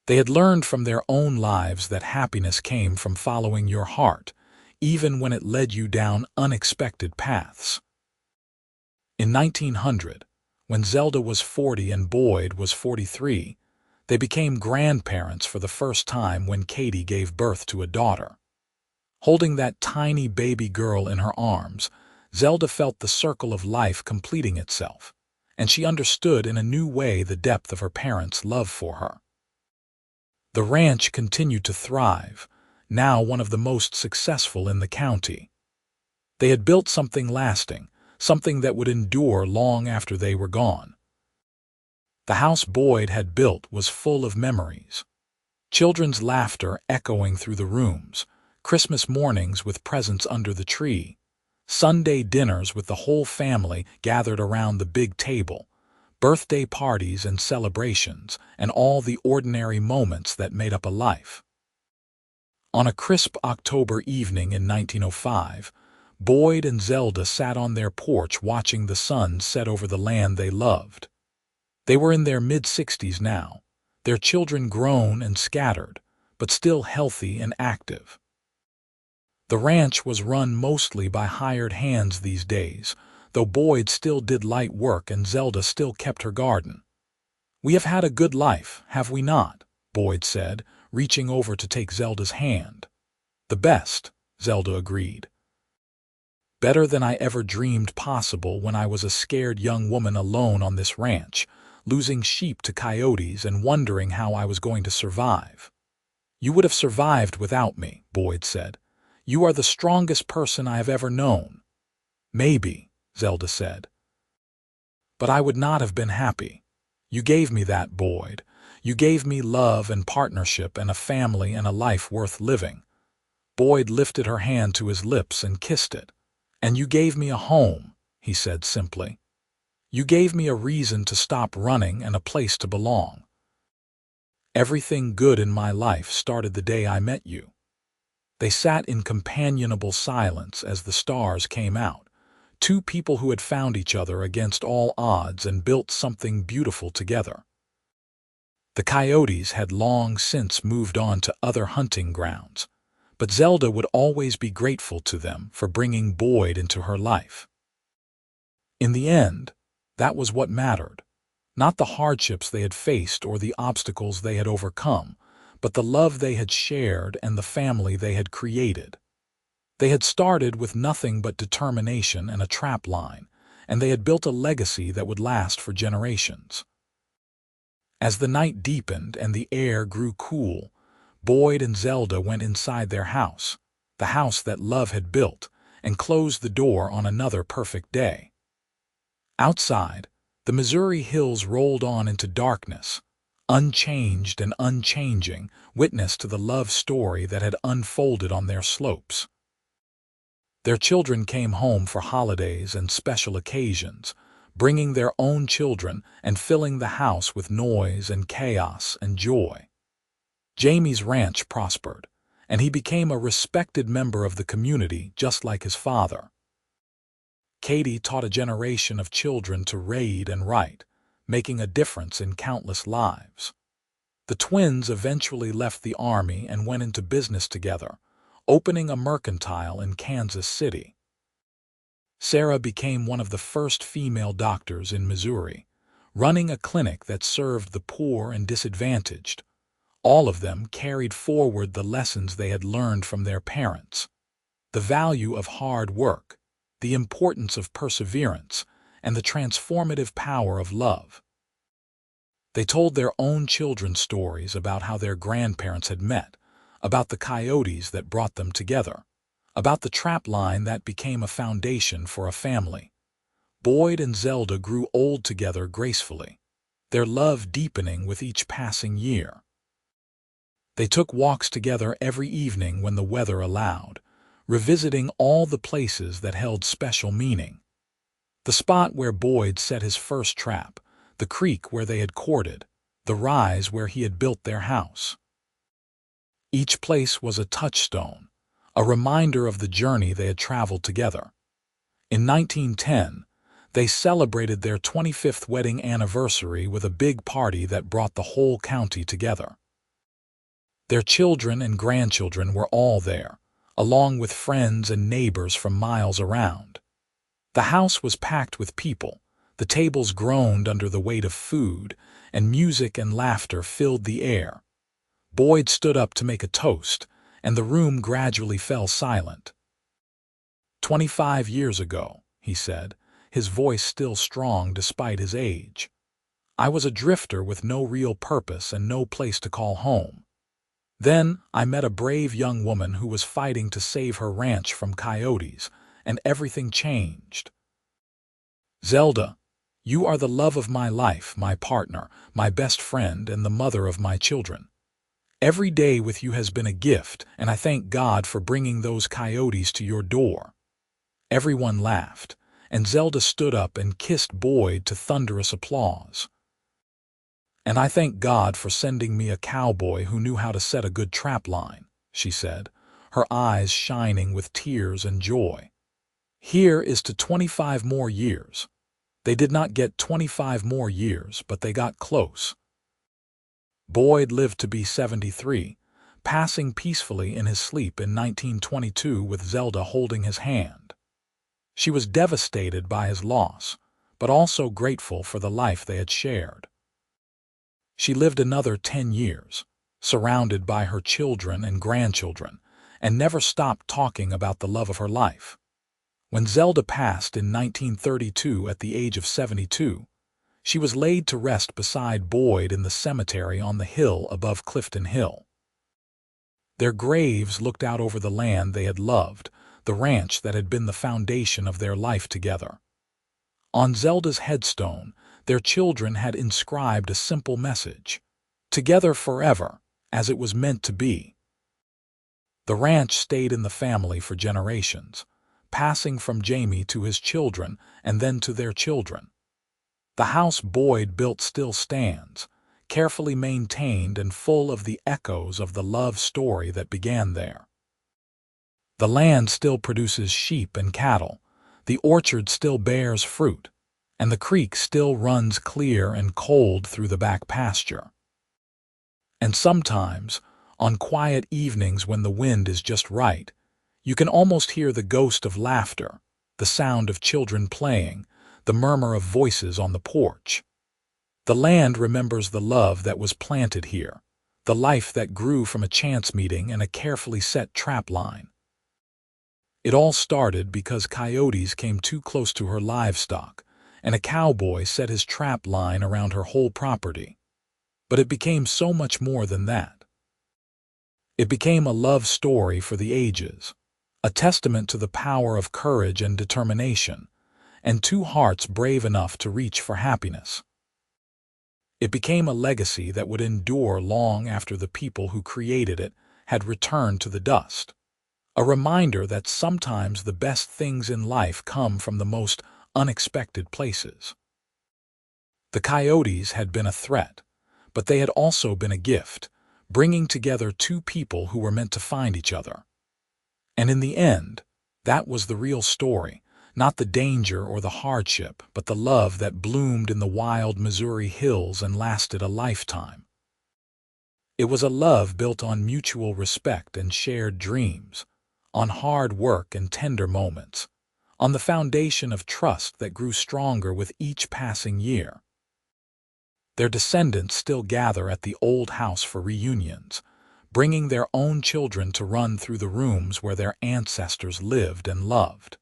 They had learned from their own lives that happiness came from following your heart, even when it led you down unexpected paths. In 1900, when Zelda was 40 and Boyd was 43, they became grandparents for the first time when Katie gave birth to a daughter. Holding that tiny baby girl in her arms, Zelda felt the circle of life completing itself, and she understood in a new way the depth of her parents' love for her. The ranch continued to thrive, now one of the most successful in the county. They had built something lasting, something that would endure long after they were gone. The house Boyd had built was full of memories. Children's laughter echoing through the rooms, Christmas mornings with presents under the tree, Sunday dinners with the whole family gathered around the big table, birthday parties and celebrations, and all the ordinary moments that made up a life. On a crisp October evening in 1905, Boyd and Zelda sat on their porch watching the sun set over the land they loved. They were in their mid-60s now, their children grown and scattered, but still healthy and active. The ranch was run mostly by hired hands these days, though Boyd still did light work and Zelda still kept her garden. "We have had a good life, have we not?" Boyd said, reaching over to take Zelda's hand. "The best," Zelda agreed. Better than I ever dreamed possible when I was a scared young woman alone on this ranch, losing sheep to coyotes and wondering how I was going to survive. You would have survived without me, Boyd said. You are the strongest person I have ever known. Maybe, Zelda said. But I would not have been happy. You gave me that, Boyd. You gave me love and partnership and a family and a life worth living. Boyd lifted her hand to his lips and kissed it. And you gave me a home, he said simply. You gave me a reason to stop running and a place to belong. Everything good in my life started the day I met you. They sat in companionable silence as the stars came out, two people who had found each other against all odds and built something beautiful together. The coyotes had long since moved on to other hunting grounds, but Zelda would always be grateful to them for bringing Boyd into her life. In the end, that was what mattered. Not the hardships they had faced or the obstacles they had overcome, but the love they had shared and the family they had created. They had started with nothing but determination and a trap line, and they had built a legacy that would last for generations. As the night deepened and the air grew cool, Boyd and Zelda went inside their house, the house that love had built, and closed the door on another perfect day. Outside, the Missouri hills rolled on into darkness, unchanged and unchanging, witness to the love story that had unfolded on their slopes. Their children came home for holidays and special occasions, bringing their own children and filling the house with noise and chaos and joy. Jamie's ranch prospered, and he became a respected member of the community just like his father. Katie taught a generation of children to read and write, making a difference in countless lives. The twins eventually left the Army and went into business together, opening a mercantile in Kansas City. Sarah became one of the first female doctors in Missouri, running a clinic that served the poor and disadvantaged. All of them carried forward the lessons they had learned from their parents: the value of hard work, the importance of perseverance, and the transformative power of love. They told their own children stories about how their grandparents had met, about the coyotes that brought them together, about the trap line that became a foundation for a family. Boyd and Zelda grew old together gracefully, their love deepening with each passing year. They took walks together every evening when the weather allowed, revisiting all the places that held special meaning. The spot where Boyd set his first trap, the creek where they had courted, the rise where he had built their house. Each place was a touchstone, a reminder of the journey they had traveled together. In 1910, they celebrated their 25th wedding anniversary with a big party that brought the whole county together. Their children and grandchildren were all there, along with friends and neighbors from miles around. The house was packed with people, the tables groaned under the weight of food, and music and laughter filled the air. Boyd stood up to make a toast, and the room gradually fell silent. 25 years ago, he said, his voice still strong despite his age. I was a drifter with no real purpose and no place to call home. Then I met a brave young woman who was fighting to save her ranch from coyotes, and everything changed. Zelda, you are the love of my life, my partner, my best friend, and the mother of my children. Every day with you has been a gift, and I thank God for bringing those coyotes to your door. Everyone laughed, and Zelda stood up and kissed Boyd to thunderous applause. And I thank God for sending me a cowboy who knew how to set a good trap line, she said, her eyes shining with tears and joy. Here is to 25 more years. They did not get 25 more years, but they got close. Boyd lived to be 73, passing peacefully in his sleep in 1922 with Zelda holding his hand. She was devastated by his loss, but also grateful for the life they had shared. She lived another 10 years, surrounded by her children and grandchildren, and never stopped talking about the love of her life. When Zelda passed in 1932 at the age of 72, she was laid to rest beside Boyd in the cemetery on the hill above Clifton Hill. Their graves looked out over the land they had loved, the ranch that had been the foundation of their life together. On Zelda's headstone, their children had inscribed a simple message: "Together forever, as it was meant to be." The ranch stayed in the family for generations, passing from Jamie to his children and then to their children. The house Boyd built still stands, carefully maintained and full of the echoes of the love story that began there. The land still produces sheep and cattle, the orchard still bears fruit, and the creek still runs clear and cold through the back pasture. And sometimes, on quiet evenings when the wind is just right, you can almost hear the ghost of laughter, the sound of children playing, the murmur of voices on the porch. The land remembers the love that was planted here, the life that grew from a chance meeting and a carefully set trap line. It all started because coyotes came too close to her livestock, and a cowboy set his trap line around her whole property. But it became so much more than that. It became a love story for the ages, a testament to the power of courage and determination, and two hearts brave enough to reach for happiness. It became a legacy that would endure long after the people who created it had returned to the dust. A reminder that sometimes the best things in life come from the most unexpected places. The coyotes had been a threat, but they had also been a gift, bringing together two people who were meant to find each other. And in the end, that was the real story, not the danger or the hardship, but the love that bloomed in the wild Missouri hills and lasted a lifetime. It was a love built on mutual respect and shared dreams, on hard work and tender moments, on the foundation of trust that grew stronger with each passing year. Their descendants still gather at the old house for reunions, bringing their own children to run through the rooms where their ancestors lived and loved.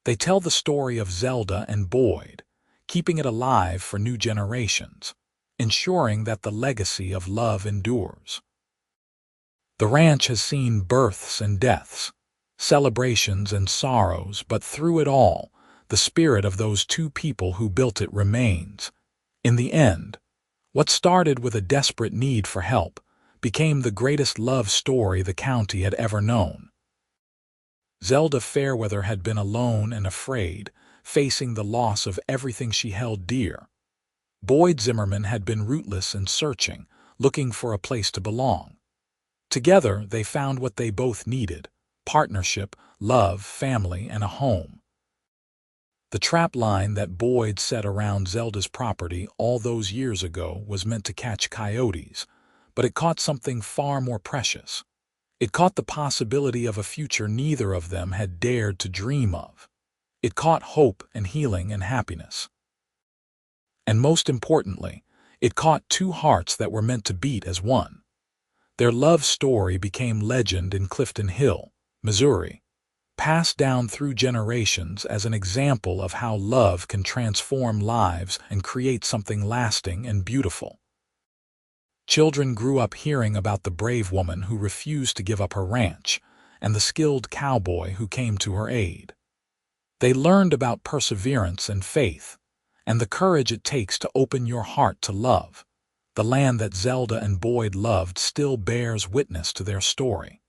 They tell the story of Zelda and Boyd, keeping it alive for new generations, ensuring that the legacy of love endures. The ranch has seen births and deaths, celebrations and sorrows, but through it all, the spirit of those two people who built it remains. In the end, what started with a desperate need for help became the greatest love story the county had ever known. Zelda Fairweather had been alone and afraid, facing the loss of everything she held dear. Boyd Zimmerman had been rootless and searching, looking for a place to belong. Together, they found what they both needed: partnership, love, family, and a home. The trap line that Boyd set around Zelda's property all those years ago was meant to catch coyotes, but it caught something far more precious. It caught the possibility of a future neither of them had dared to dream of. It caught hope and healing and happiness. And most importantly, it caught two hearts that were meant to beat as one. Their love story became legend in Clifton Hill, Missouri, passed down through generations as an example of how love can transform lives and create something lasting and beautiful. Children grew up hearing about the brave woman who refused to give up her ranch and the skilled cowboy who came to her aid. They learned about perseverance and faith, and the courage it takes to open your heart to love. The land that Zelda and Boyd loved still bears witness to their story.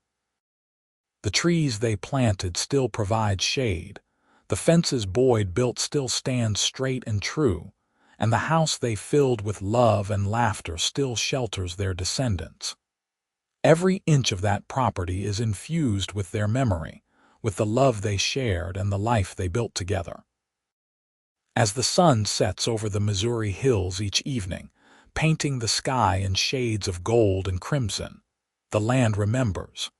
The trees they planted still provide shade, the fences Boyd built still stand straight and true, and the house they filled with love and laughter still shelters their descendants. Every inch of that property is infused with their memory, with the love they shared and the life they built together. As the sun sets over the Missouri hills each evening, painting the sky in shades of gold and crimson, the land remembers.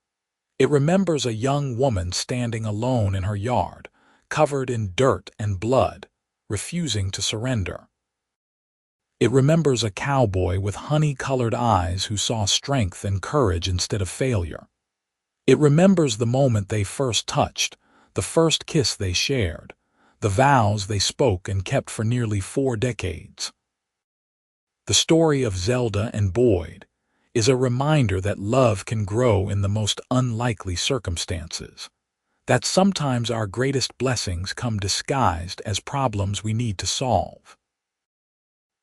It remembers a young woman standing alone in her yard, covered in dirt and blood, refusing to surrender. It remembers a cowboy with honey-colored eyes who saw strength and courage instead of failure. It remembers the moment they first touched, the first kiss they shared, the vows they spoke and kept for nearly 4 decades. The story of Zelda and Boyd is a reminder that love can grow in the most unlikely circumstances, that sometimes our greatest blessings come disguised as problems we need to solve.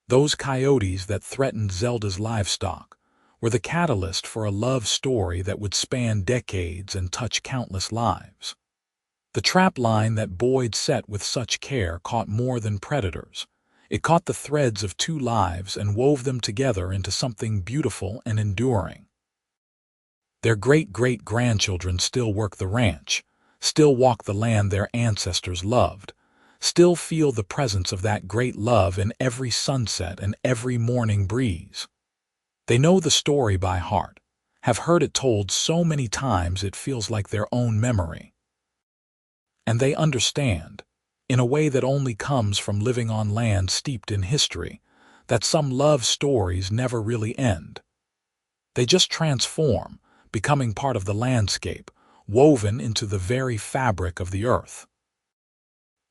Those coyotes that threatened Zelda's livestock were the catalyst for a love story that would span decades and touch countless lives. The trap line that Boyd set with such care caught more than predators. It caught the threads of 2 lives and wove them together into something beautiful and enduring. Their great-great-grandchildren still work the ranch, still walk the land their ancestors loved, still feel the presence of that great love in every sunset and every morning breeze. They know the story by heart, have heard it told so many times it feels like their own memory. And they understand, in a way that only comes from living on land steeped in history, that some love stories never really end. They just transform, becoming part of the landscape, woven into the very fabric of the earth.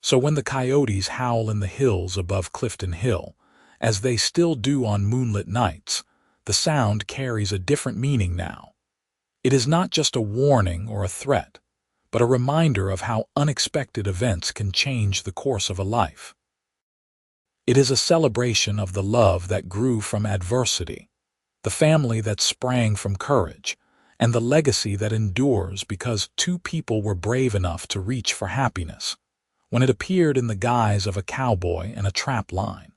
So when the coyotes howl in the hills above Clifton Hill, as they still do on moonlit nights, the sound carries a different meaning now. It is not just a warning or a threat, but a reminder of how unexpected events can change the course of a life. It is a celebration of the love that grew from adversity, the family that sprang from courage, and the legacy that endures because 2 people were brave enough to reach for happiness, when it appeared in the guise of a cowboy and a trap line.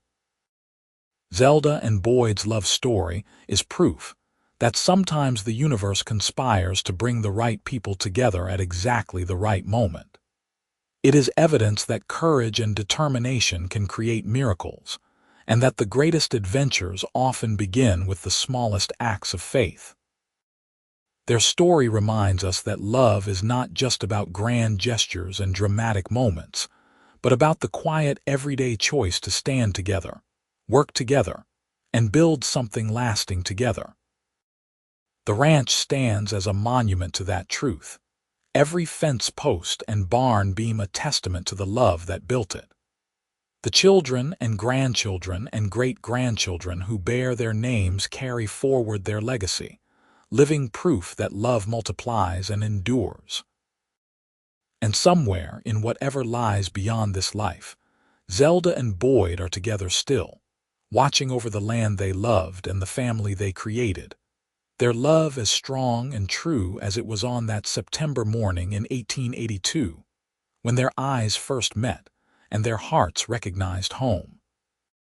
Zelda and Boyd's love story is proof that sometimes the universe conspires to bring the right people together at exactly the right moment. It is evidence that courage and determination can create miracles, and that the greatest adventures often begin with the smallest acts of faith. Their story reminds us that love is not just about grand gestures and dramatic moments, but about the quiet everyday choice to stand together, work together, and build something lasting together. The ranch stands as a monument to that truth, every fence post and barn beam a testament to the love that built it. The children and grandchildren and great-grandchildren who bear their names carry forward their legacy, living proof that love multiplies and endures. And somewhere, in whatever lies beyond this life, Zelda and Boyd are together still, watching over the land they loved and the family they created, their love as strong and true as it was on that September morning in 1882, when their eyes first met and their hearts recognized home.